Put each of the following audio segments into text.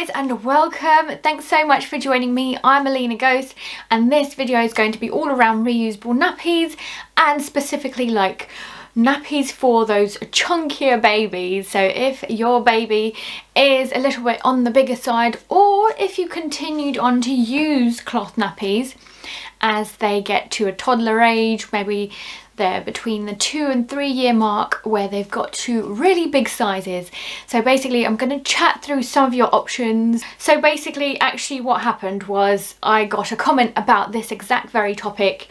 guys and welcome. Thanks so much for joining me. I'm Alina Ghost and this video is going to be all around reusable nappies and specifically like nappies for those chunkier babies. So if your baby is a little bit on the bigger side, or if you continued on to use cloth nappies as they get to a toddler age, maybe they're between the 2 and 3 year mark where they've got to really big sizes. So basically I'm going to chat through some of your options. So basically actually what happened was I got a comment about this exact very topic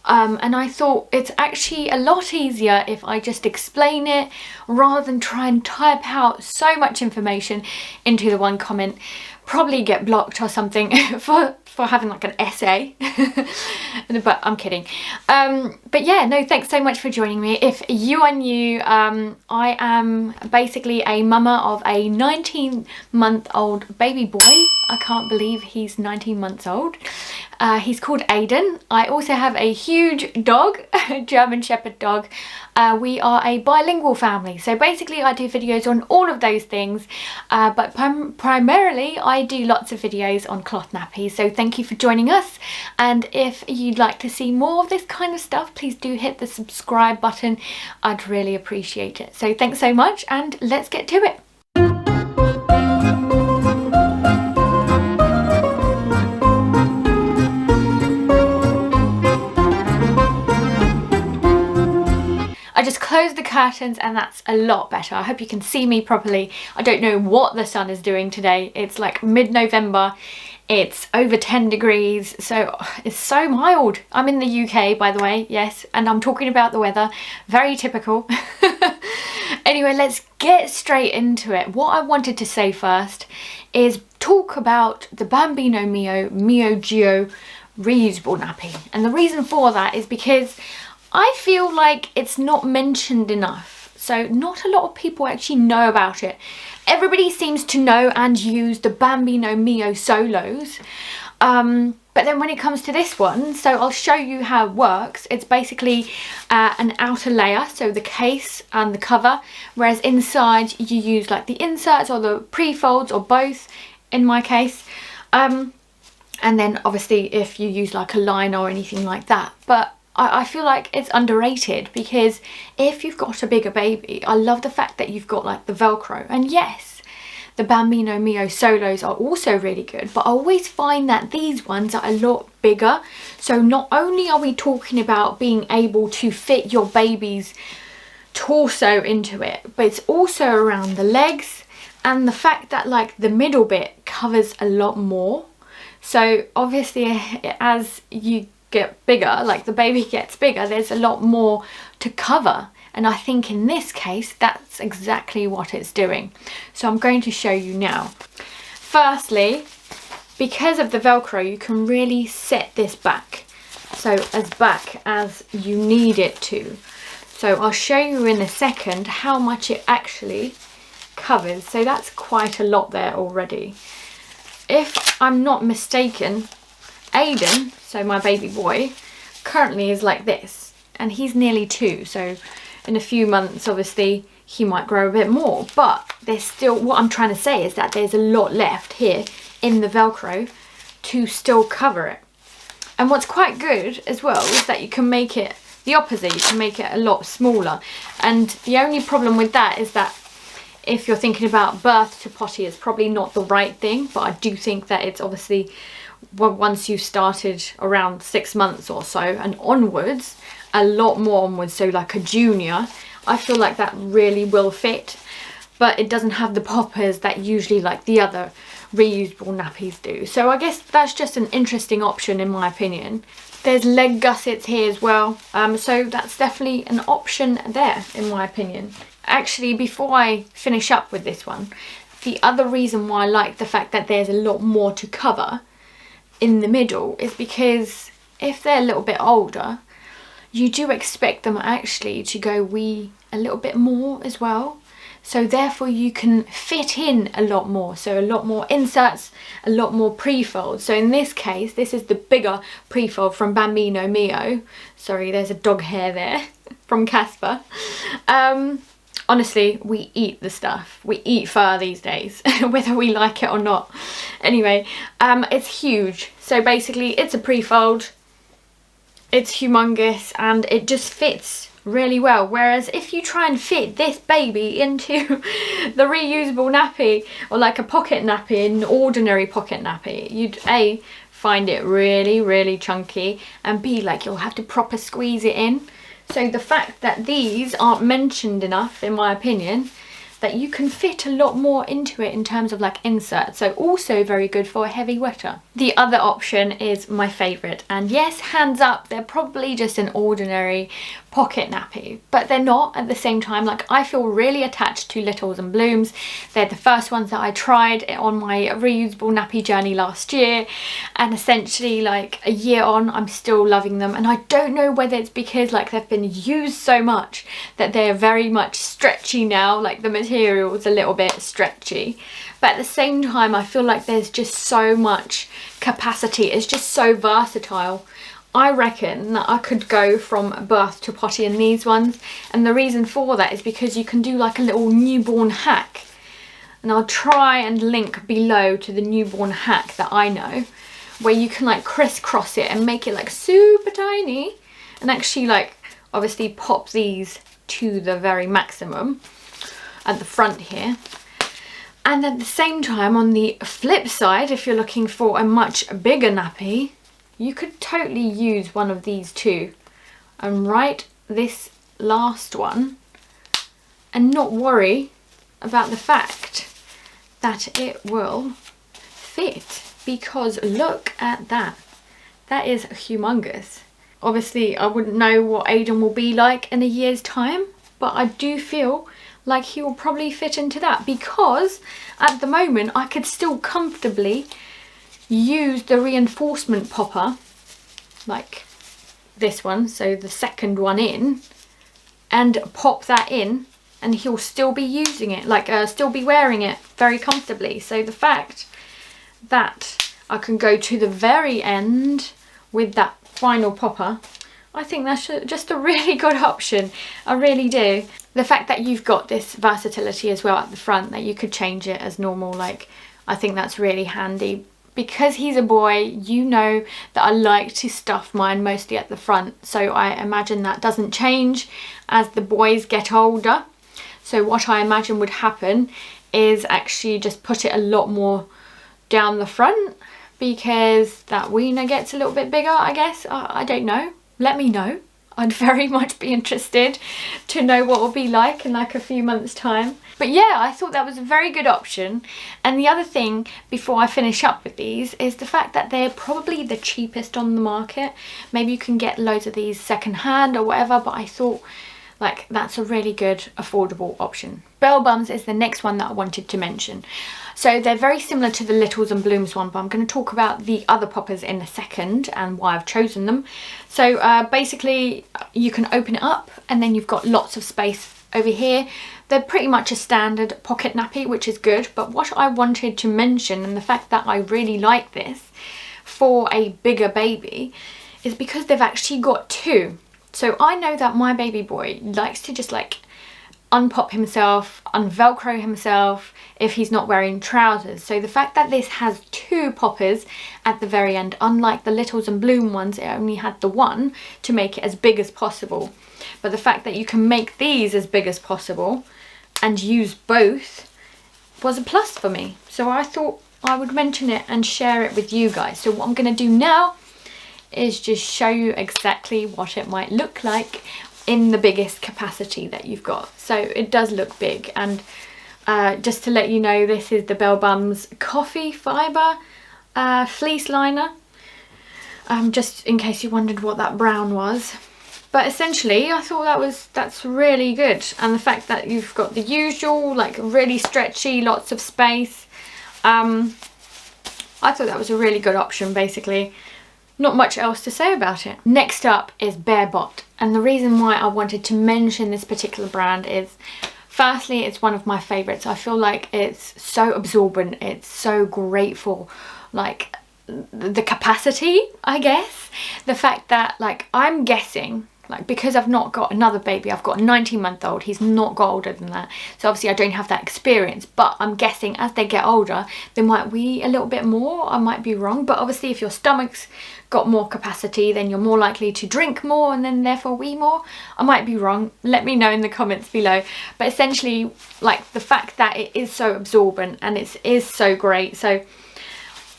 and I thought it's actually a lot easier if I just explain it rather than try and type out so much information into the one comment. Probably get blocked or something for having like an essay. But I'm kidding. But yeah, no, thanks so much for joining me. If you are new, I am basically a mama of a 19-month-old baby boy. I can't believe he's 19 months old. He's called Aiden. I also have a huge dog, a German Shepherd dog. We are a bilingual family, so basically I do videos on all of those things, but primarily I do lots of videos on cloth nappies. So thank you for joining us, and if you'd like to see more of this kind of stuff, please do hit the subscribe button. I'd really appreciate it. So thanks so much and let's get to it. I just closed the curtains and that's a lot better. I hope you can see me properly. I don't know what the sun is doing today. It's like mid-November. It's over 10 degrees, so it's so mild. I'm in the UK, by the way, yes, and I'm talking about the weather. Very typical. Anyway, let's get straight into it. What I wanted to say first is talk about the Bambino Mio Geo reusable nappy. And the reason for that is because I feel like it's not mentioned enough. So not a lot of people actually know about it. Everybody seems to know and use the Bambino Mio solos. But then when it comes to this one, so I'll show you how it works. It's basically an outer layer, so the case and the cover, whereas inside you use like the inserts or the pre-folds or both in my case. And then obviously if you use like a line or anything like that. But I feel like it's underrated because if you've got a bigger baby, I love the fact that you've got like the Velcro. And yes, the Bambino Mio solos are also really good, but I always find that these ones are a lot bigger. So not only are we talking about being able to fit your baby's torso into it, but it's also around the legs and the fact that like the middle bit covers a lot more. So obviously as you get bigger, like the baby gets bigger, there's a lot more to cover, and I think in this case that's exactly what it's doing. So I'm going to show you now. Firstly, because of the Velcro, you can really set this back, so as back as you need it to. So I'll show you in a second how much it actually covers. So that's quite a lot there already. If I'm not mistaken, Aiden, so my baby boy, currently is like this, and he's nearly 2, so in a few months obviously he might grow a bit more, but there's still, what I'm trying to say is that there's a lot left here in the Velcro to still cover it. And what's quite good as well is that you can make it the opposite, you can make it a lot smaller, and the only problem with that is that if you're thinking about birth to potty, it's probably not the right thing, but I do think that it's obviously, well, once you've started around 6 months or so and onwards, a lot more onwards, so like a junior, I feel like that really will fit, but it doesn't have the poppers that usually like the other reusable nappies do. So I guess that's just an interesting option in my opinion. There's leg gussets here as well, so that's definitely an option there in my opinion. Actually, before I finish up with this one, the other reason why I like the fact that there's a lot more to cover in the middle is because if they're a little bit older, you do expect them actually to go wee a little bit more as well. So therefore you can fit in a lot more. So a lot more inserts, a lot more pre-folds. So in this case, this is the bigger pre-fold from Bambino Mio. Sorry, there's a dog hair there from Casper. Honestly, we eat the stuff. We eat fur these days, whether we like it or not. Anyway, it's huge. So basically it's a pre-fold, it's humongous, and it just fits really well. Whereas if you try and fit this baby into the reusable nappy, or like a pocket nappy, an ordinary pocket nappy, you'd A, find it really, really chunky, and B, like you'll have to proper squeeze it in. So the fact that these aren't mentioned enough, in my opinion, that you can fit a lot more into it in terms of like inserts. So also very good for a heavy wetter. The other option is my favourite, and yes, hands up, they're probably just an ordinary pocket nappy, but they're not at the same time. Like, I feel really attached to Littles and Blooms. They're the first ones that I tried on my reusable nappy journey last year, and essentially like a year on, I'm still loving them. And I don't know whether it's because like they've been used so much that they're very much stretchy now, like the material is a little bit stretchy, but at the same time I feel like there's just so much capacity. It's just so versatile. I reckon that I could go from birth to potty in these ones, and the reason for that is because you can do like a little newborn hack, and I'll try and link below to the newborn hack that I know, where you can like crisscross it and make it like super tiny, and actually like obviously pop these to the very maximum at the front here. And at the same time, on the flip side, if you're looking for a much bigger nappy, you could totally use one of these two and write this last one and not worry about the fact that it will fit, because look at that. That is humongous. Obviously, I wouldn't know what Aiden will be like in a year's time, but I do feel like he will probably fit into that, because at the moment I could still comfortably use the reinforcement popper, like this one, so the second one in, and pop that in, and he'll still be using it, like still be wearing it very comfortably. So the fact that I can go to the very end with that final popper, I think that's just a really good option. I really do. The fact that you've got this versatility as well at the front, that you could change it as normal, like, I think that's really handy. Because he's a boy, you know that I like to stuff mine mostly at the front, so I imagine that doesn't change as the boys get older. So what I imagine would happen is actually just put it a lot more down the front, because that wiener gets a little bit bigger, I guess. I don't know. Let me know. I'd very much be interested to know what it'll be like in like a few months' time. But yeah, I thought that was a very good option. And the other thing, before I finish up with these, is the fact that they're probably the cheapest on the market. Maybe you can get loads of these secondhand or whatever, but I thought like that's a really good affordable option. Bell bums is the next one that I wanted to mention. So they're very similar to the Littles and Blooms one, but I'm going to talk about the other poppers in a second and why I've chosen them. So basically you can open it up and then you've got lots of space over here. They're pretty much a standard pocket nappy, which is good, but what I wanted to mention, and the fact that I really like this for a bigger baby, is because they've actually got two. So I know that my baby boy likes to just like unpop himself, unvelcro himself if he's not wearing trousers. So the fact that this has two poppers at the very end, unlike the Littles and Bloom ones, it only had the one to make it as big as possible. But the fact that you can make these as big as possible and use both was a plus for me. So I thought I would mention it and share it with you guys. So what I'm going to do now is just show you exactly what it might look like in the biggest capacity that you've got. So it does look big, and just to let you know, this is the Bell Bums coffee fibre fleece liner, just in case you wondered what that brown was. But essentially I thought that's really good, and the fact that you've got the usual like really stretchy, lots of space, I thought that was a really good option. Basically not much else to say about it. Next up is Bare Bot, and the reason why I wanted to mention this particular brand is, firstly, it's one of my favourites. I feel like it's so absorbent, it's so great for like the capacity, I guess. The fact that, like, I'm guessing Like, because I've not got another baby, I've got a 19-month-old, he's not got older than that. So obviously I don't have that experience, but I'm guessing as they get older, they might wee a little bit more. I might be wrong, but obviously if your stomach's got more capacity, then you're more likely to drink more and then therefore wee more. I might be wrong. Let me know in the comments below. But essentially, like, the fact that it is so absorbent and it is so great. So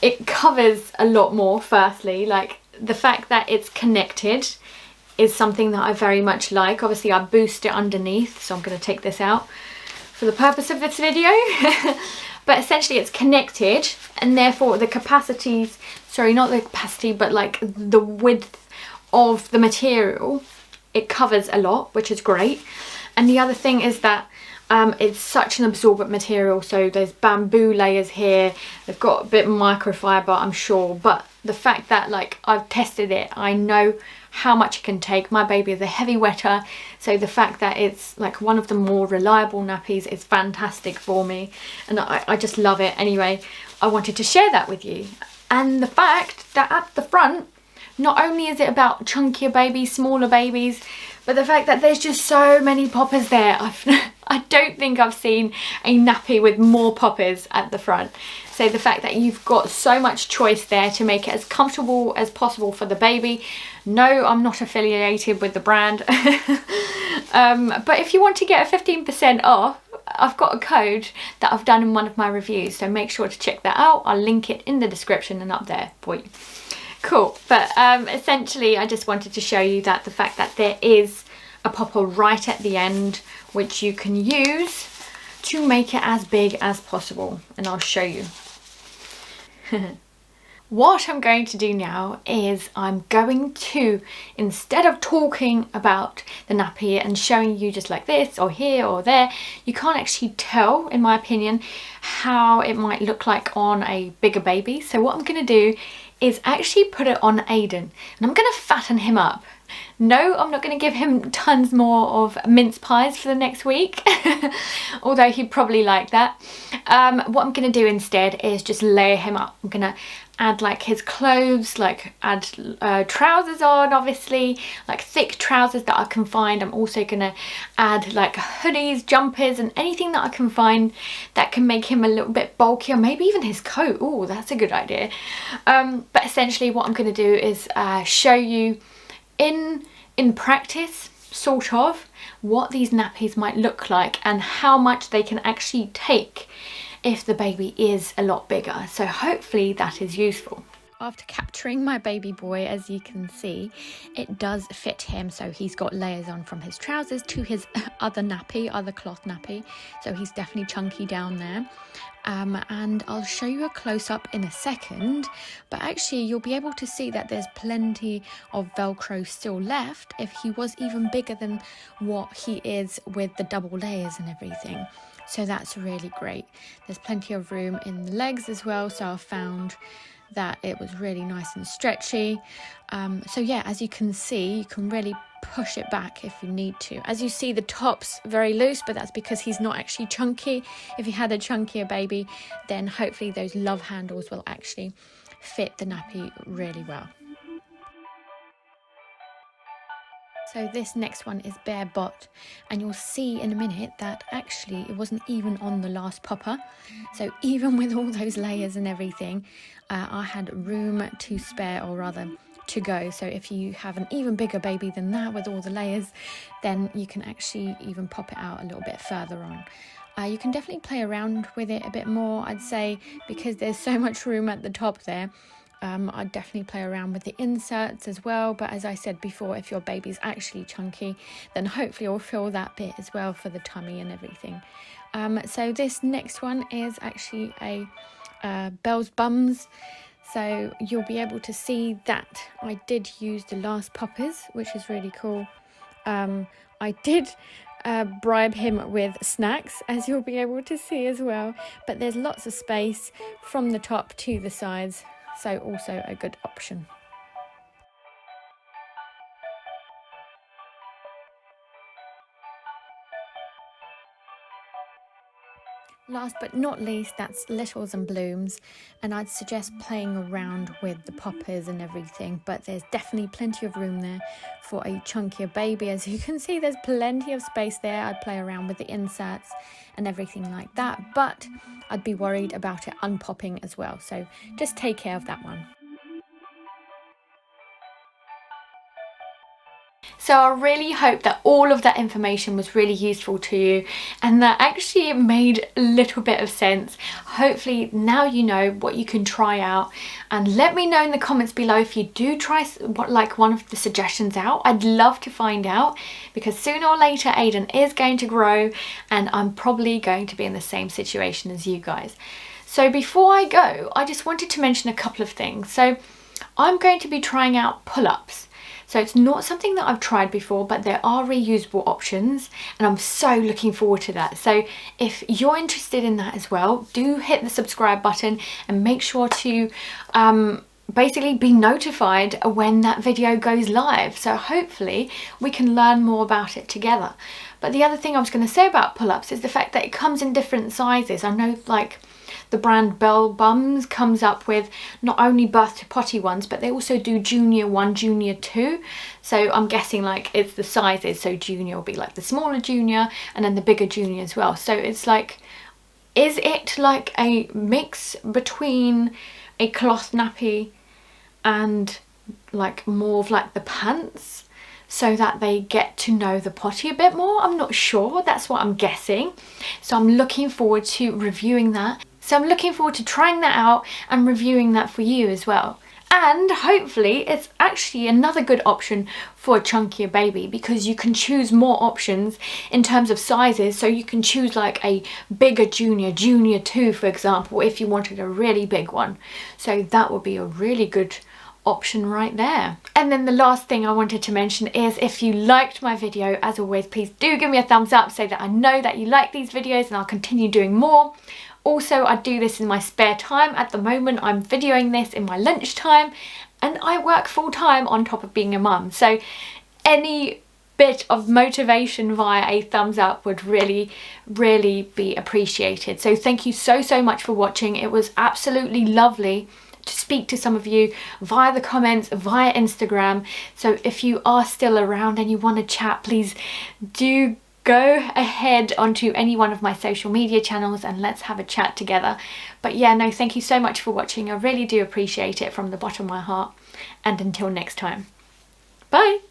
it covers a lot more, firstly. Like, the fact that it's connected is something that I very much like. Obviously I boost it underneath, so I'm going to take this out for the purpose of this video. But essentially it's connected, and therefore the capacities, sorry, not the capacity, but like the width of the material, it covers a lot, which is great. And the other thing is that it's such an absorbent material. So there's bamboo layers here, they've got a bit of microfiber, I'm sure, but the fact that, like, I've tested it, I know how much it can take. My baby is a heavy wetter, so the fact that it's like one of the more reliable nappies is fantastic for me, and I just love it. Anyway, I wanted to share that with you. And the fact that at the front, not only is it about chunkier babies, smaller babies, but the fact that there's just so many poppers there. I don't think I've seen a nappy with more poppers at the front. So the fact that you've got so much choice there to make it as comfortable as possible for the baby. No, I'm not affiliated with the brand. But if you want to get a 15% off, I've got a code that I've done in one of my reviews. So make sure to check that out. I'll link it in the description and up there for you. Cool. But essentially I just wanted to show you that the fact that there is a popper right at the end, which you can use to make it as big as possible, and I'll show you. What I'm going to do now is I'm going to, instead of talking about the nappy and showing you just like this or here or there, you can't actually tell, in my opinion, how it might look like on a bigger baby. So what I'm going to do is actually put it on Aiden, and I'm going to fatten him up. No, I'm not going to give him tons more of mince pies for the next week, although he'd probably like that. What I'm going to do instead is just layer him up. I'm going to add like his clothes, like add trousers on, obviously, like thick trousers that I can find. I'm also going to add like hoodies, jumpers, and anything that I can find that can make him a little bit bulkier, maybe even his coat. Oh, that's a good idea. But essentially what I'm going to do is show you in practice, sort of, what these nappies might look like and how much they can actually take if the baby is a lot bigger. So hopefully that is useful. After capturing my baby boy, as you can see, it does fit him. So he's got layers on from his trousers to his other nappy, other cloth nappy. So he's definitely chunky down there. And I'll show you a close-up in a second, but actually you'll be able to see that there's plenty of Velcro still left if he was even bigger than what he is with the double layers and everything. So that's really great. There's plenty of room in the legs as well, so I found that it was really nice and stretchy. So yeah, as you can see, you can really push it back if you need to. As you see, the top's very loose, but that's because he's not actually chunky. If you had a chunkier baby, then hopefully those love handles will actually fit the nappy really well. So this next one is bare butt, and you'll see in a minute that actually it wasn't even on the last popper. So even with all those layers and everything, I had room to spare, or rather to go. So if you have an even bigger baby than that with all the layers, then you can actually even pop it out a little bit further on. You can definitely play around with it a bit more, I'd say, because there's so much room at the top there. I'd definitely play around with the inserts as well, but as I said before, if your baby's actually chunky, then hopefully you'll fill that bit as well for the tummy and everything. So this next one is actually a Bell's Bums, so you'll be able to see that I did use the last poppers, which is really cool. I did bribe him with snacks, as you'll be able to see as well, but there's lots of space from the top to the sides, so also a good option. Last but not least, that's littles and blooms, and I'd suggest playing around with the poppers and everything, but there's definitely plenty of room there for a chunkier baby. As you can see, there's plenty of space there. I'd play around with the inserts and everything like that, but I'd be worried about it unpopping as well, so just take care of that one. So I really hope that all of that information was really useful to you and that actually it made a little bit of sense. Hopefully now you know what you can try out, and let me know in the comments below if you do try like one of the suggestions out. I'd love to find out, because sooner or later Aiden is going to grow and I'm probably going to be in the same situation as you guys. So before I go, I just wanted to mention a couple of things. So I'm going to be trying out pull-ups. So it's not something that I've tried before, but there are reusable options and I'm so looking forward to that. So if you're interested in that as well, do hit the subscribe button and make sure to basically be notified when that video goes live. So hopefully we can learn more about it together. But the other thing I was going to say about pull-ups is the fact that it comes in different sizes. I know like the brand Bell Bums comes up with not only birth to potty ones, but they also do junior 1, junior 2. So I'm guessing like it's the sizes. So junior will be like the smaller junior and then the bigger junior as well. So it's like, is it like a mix between a cloth nappy and like more of like the pants, so that they get to know the potty a bit more? I'm not sure, that's what I'm guessing. So I'm looking forward to reviewing that. So I'm looking forward to trying that out and reviewing that for you as well. And hopefully it's actually another good option for a chunkier baby, because you can choose more options in terms of sizes. So you can choose like a bigger junior, junior 2 for example, if you wanted a really big one. So that would be a really good option right there. And then the last thing I wanted to mention is, if you liked my video, as always, please do give me a thumbs up so that I know that you like these videos and I'll continue doing more. Also, I do this in my spare time. At the moment, I'm videoing this in my lunchtime and I work full time on top of being a mum. So any bit of motivation via a thumbs up would really, really be appreciated. So thank you so, so much for watching. It was absolutely lovely to speak to some of you via the comments, via Instagram. So if you are still around and you want to chat, please do go ahead onto any one of my social media channels and let's have a chat together. But yeah, no, thank you so much for watching. I really do appreciate it from the bottom of my heart. And until next time, bye.